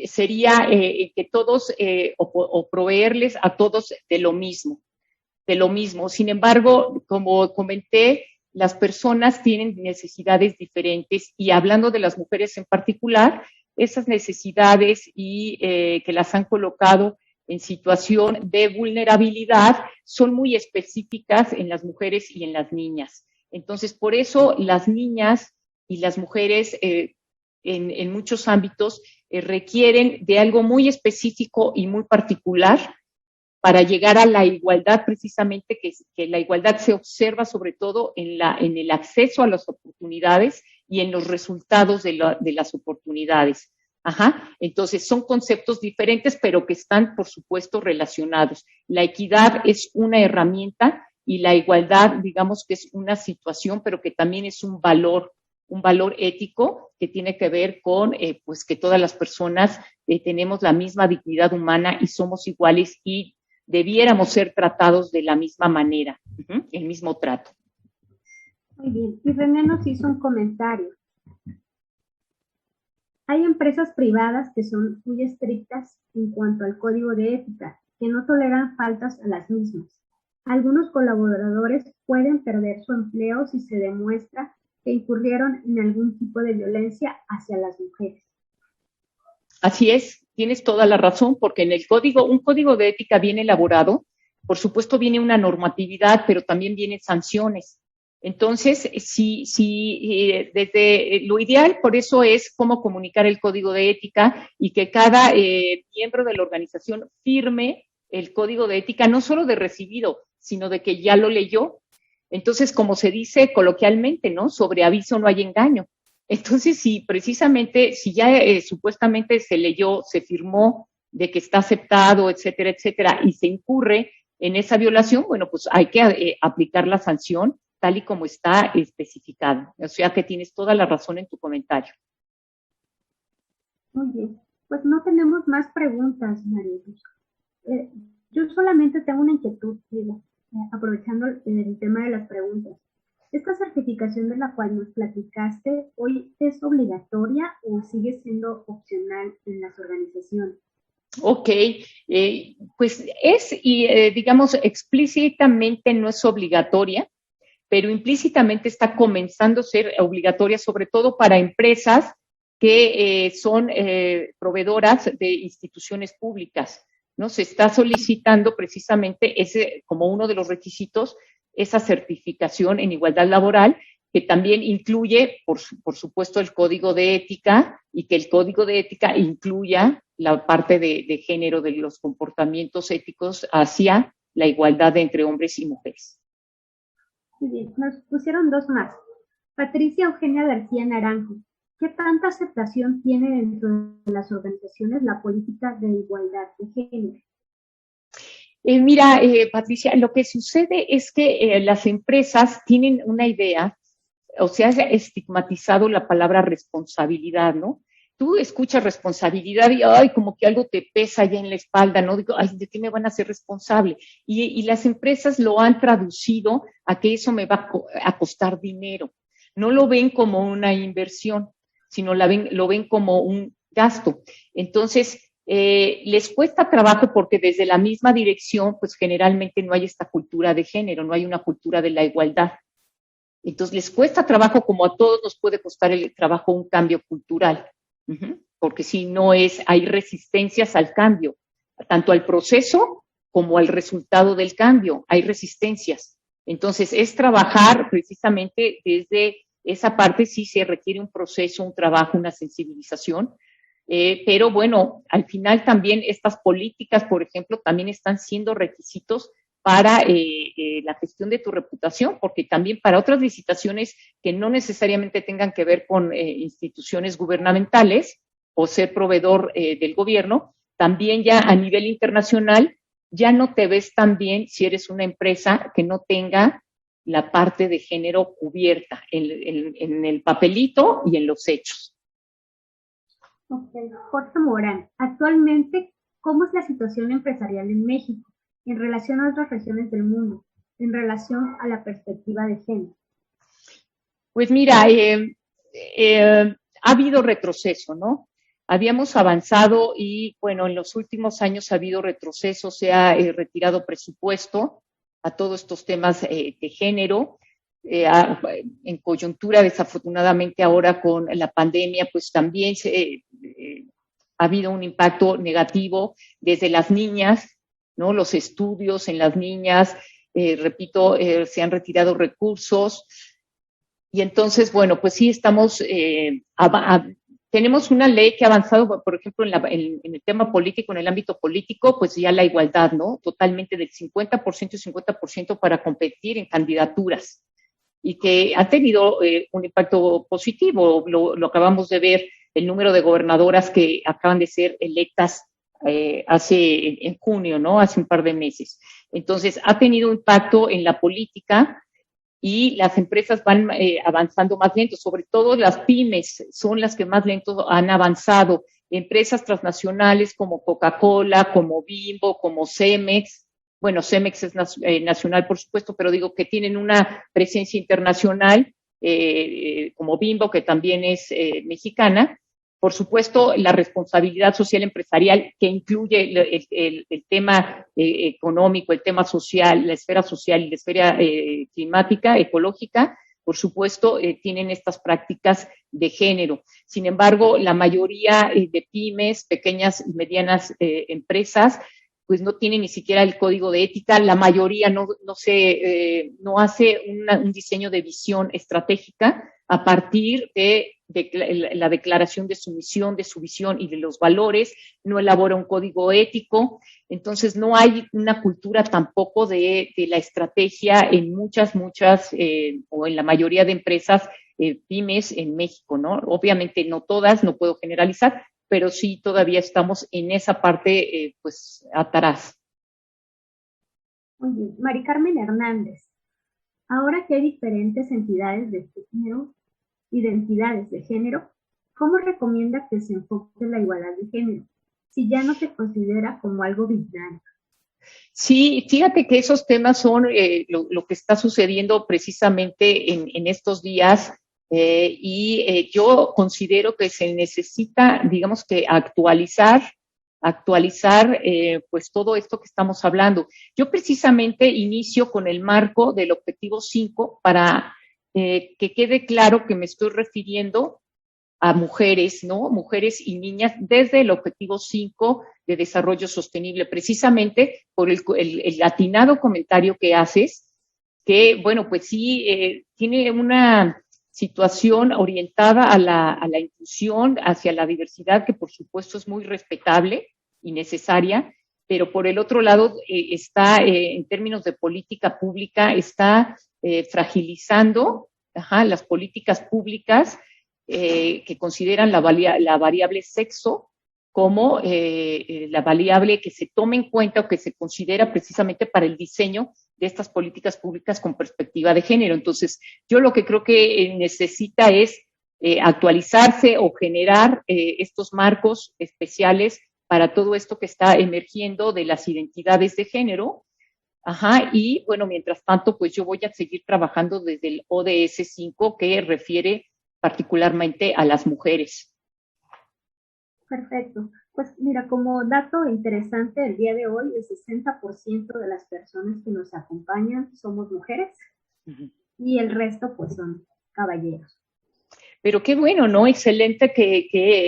sería que todos o proveerles a todos de lo mismo. Sin embargo, como comenté, las personas tienen necesidades diferentes y hablando de las mujeres en particular, esas necesidades y que las han colocado en situación de vulnerabilidad son muy específicas en las mujeres y en las niñas. Entonces, por eso las niñas y las mujeres en muchos ámbitos requieren de algo muy específico y muy particular para llegar a la igualdad, precisamente que la igualdad se observa sobre todo en el acceso a las oportunidades y en los resultados de las oportunidades. Entonces son conceptos diferentes, pero que están, por supuesto, relacionados. La equidad es una herramienta y la igualdad, digamos que es una situación, pero que también es un valor ético que tiene que ver con pues que todas las personas tenemos la misma dignidad humana y somos iguales y debiéramos ser tratados de la misma manera, el mismo trato. Muy bien, y René nos hizo un comentario. Hay empresas privadas que son muy estrictas en cuanto al código de ética, que no toleran faltas a las mismas. Algunos colaboradores pueden perder su empleo si se demuestra que incurrieron en algún tipo de violencia hacia las mujeres. Así es, tienes toda la razón, porque en un código de ética bien elaborado, por supuesto viene una normatividad, pero también vienen sanciones. Entonces, desde lo ideal, por eso es cómo comunicar el código de ética y que cada miembro de la organización firme el código de ética, no solo de recibido, sino de que ya lo leyó. Entonces, como se dice coloquialmente, ¿no? Sobre aviso no hay engaño. Entonces, si precisamente, si ya supuestamente se leyó, se firmó de que está aceptado, etcétera, etcétera, y se incurre en esa violación, bueno, pues hay que aplicar la sanción tal y como está especificado. O sea que tienes toda la razón en tu comentario. Muy bien. Pues no tenemos más preguntas, Mariluz. Yo solamente tengo una inquietud, digo, aprovechando el tema de las preguntas. ¿Esta certificación de la cual nos platicaste hoy es obligatoria o sigue siendo opcional en las organizaciones? Ok, pues es, digamos, explícitamente no es obligatoria, pero implícitamente está comenzando a ser obligatoria, sobre todo para empresas que son proveedoras de instituciones públicas, ¿no? Se está solicitando precisamente ese, como uno de los requisitos, esa certificación en igualdad laboral, que también incluye, por supuesto, el código de ética y que el código de ética incluya la parte de género de los comportamientos éticos hacia la igualdad entre hombres y mujeres. Muy bien, nos pusieron dos más. Patricia Eugenia García Naranjo. ¿Qué tanta aceptación tiene dentro de las organizaciones la política de igualdad de género? Mira, Patricia, lo que sucede es que las empresas tienen una idea, o sea, ha estigmatizado la palabra responsabilidad, ¿no? Tú escuchas responsabilidad y, ay, como que algo te pesa ya en la espalda, ¿no? Digo, ay, ¿de qué me van a hacer responsable? Y las empresas lo han traducido a que eso me va a costar dinero. No lo ven como una inversión, sino lo ven como un gasto. Entonces, les cuesta trabajo porque desde la misma dirección, pues generalmente no hay esta cultura de género, no hay una cultura de la igualdad. Entonces les cuesta trabajo, como a todos nos puede costar el trabajo un cambio cultural, porque si no es, hay resistencias al cambio, tanto al proceso como al resultado del cambio, hay resistencias. Entonces es trabajar precisamente desde esa parte, sí se requiere un proceso, un trabajo, una sensibilización, pero bueno, al final también estas políticas, por ejemplo, también están siendo requisitos para la gestión de tu reputación, porque también para otras licitaciones que no necesariamente tengan que ver con instituciones gubernamentales o ser proveedor del gobierno, también ya a nivel internacional ya no te ves tan bien si eres una empresa que no tenga la parte de género cubierta en el papelito y en los hechos. Ok, Jorge Morán, actualmente, ¿cómo es la situación empresarial en México en relación a otras regiones del mundo, en relación a la perspectiva de género? Pues mira, ha habido retroceso, ¿no? Habíamos avanzado y, bueno, en los últimos años ha habido retroceso, se ha retirado presupuesto a todos estos temas de género. En coyuntura, desafortunadamente ahora con la pandemia, pues también ha habido un impacto negativo desde las niñas, ¿no? Los estudios en las niñas, repito, se han retirado recursos. Y entonces, bueno, pues sí estamos, tenemos una ley que ha avanzado, por ejemplo, en el tema político, en el ámbito político, pues ya la igualdad, ¿no? Totalmente del 50% y 50% para competir en candidaturas y que ha tenido un impacto positivo. Lo acabamos de ver, el número de gobernadoras que acaban de ser electas en junio, ¿no? Hace un par de meses. Entonces, ha tenido impacto en la política y las empresas van avanzando más lento, sobre todo las pymes son las que más lento han avanzado. Empresas transnacionales como Coca-Cola, como Bimbo, como Cemex, bueno, Cemex es nacional, por supuesto, pero digo que tienen una presencia internacional, como Bimbo, que también es mexicana. Por supuesto, la responsabilidad social empresarial que incluye el tema económico, el tema social, la esfera social y la esfera climática, ecológica, por supuesto, tienen estas prácticas de género. Sin embargo, la mayoría de pymes, pequeñas y medianas empresas, pues no tiene ni siquiera el código de ética, la mayoría no hace un diseño de visión estratégica a partir de la declaración de su misión, de su visión y de los valores, no elabora un código ético, entonces no hay una cultura tampoco de la estrategia en muchas, o en la mayoría de empresas pymes en México, ¿no? Obviamente no todas, no puedo generalizar, pero sí todavía estamos en esa parte, pues, atrás. Muy bien. Mari Carmen Hernández, ahora que hay diferentes entidades de género, identidades de género, ¿cómo recomienda que se enfoque la igualdad de género? Si ya no se considera como algo binario. Sí, fíjate que esos temas son lo que está sucediendo precisamente en estos días y yo considero que se necesita, digamos que actualizar pues todo esto que estamos hablando. Yo precisamente inicio con el marco del objetivo 5 para que quede claro que me estoy refiriendo a mujeres, ¿no? Mujeres y niñas desde el objetivo 5 de desarrollo sostenible, precisamente por el atinado comentario que haces, que, bueno, pues sí, tiene una situación orientada a la inclusión, hacia la diversidad, que por supuesto es muy respetable y necesaria, pero por el otro lado está, en términos de política pública, está fragilizando las políticas públicas que consideran la variable sexo como la variable que se tome en cuenta o que se considera precisamente para el diseño de estas políticas públicas con perspectiva de género. Entonces, yo lo que creo que necesita es actualizarse o generar estos marcos especiales para todo esto que está emergiendo de las identidades de género. Y bueno, mientras tanto, pues yo voy a seguir trabajando desde el ODS 5 que refiere particularmente a las mujeres. Perfecto. Pues mira, como dato interesante el día de hoy, el 60% de las personas que nos acompañan somos mujeres y el resto pues son caballeros. Pero qué bueno, ¿no? Excelente que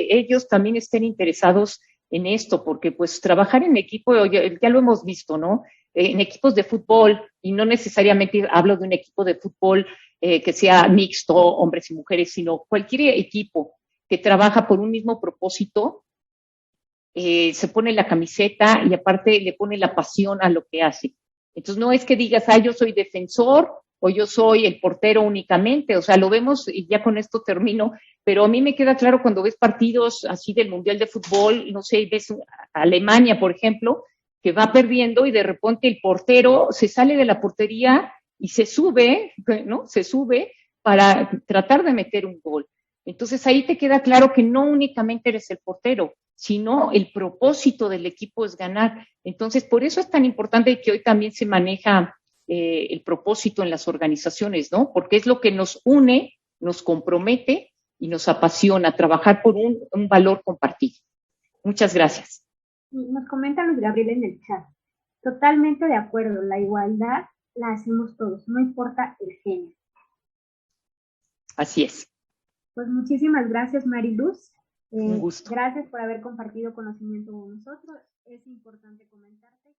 ellos también estén interesados en esto, porque pues trabajar en equipo, ya lo hemos visto, ¿no? En equipos de fútbol, y no necesariamente hablo de un equipo de fútbol que sea mixto, hombres y mujeres, sino cualquier equipo que trabaja por un mismo propósito, se pone la camiseta y aparte le pone la pasión a lo que hace. Entonces no es que digas, yo soy defensor o yo soy el portero únicamente, o sea, lo vemos y ya con esto termino, pero a mí me queda claro cuando ves partidos así del Mundial de Fútbol, no sé, ves a Alemania, por ejemplo, que va perdiendo y de repente el portero se sale de la portería y se sube, ¿no? Se sube para tratar de meter un gol. Entonces ahí te queda claro que no únicamente eres el portero, sino el propósito del equipo es ganar. Entonces, por eso es tan importante que hoy también se maneja el propósito en las organizaciones, ¿no? Porque es lo que nos une, nos compromete y nos apasiona trabajar por un valor compartido. Muchas gracias. Nos comenta Luis Gabriel en el chat. Totalmente de acuerdo, la igualdad la hacemos todos, no importa el género. Así es. Pues muchísimas gracias, Mariluz. Un gusto. Gracias por haber compartido conocimiento con nosotros. Es importante comentarte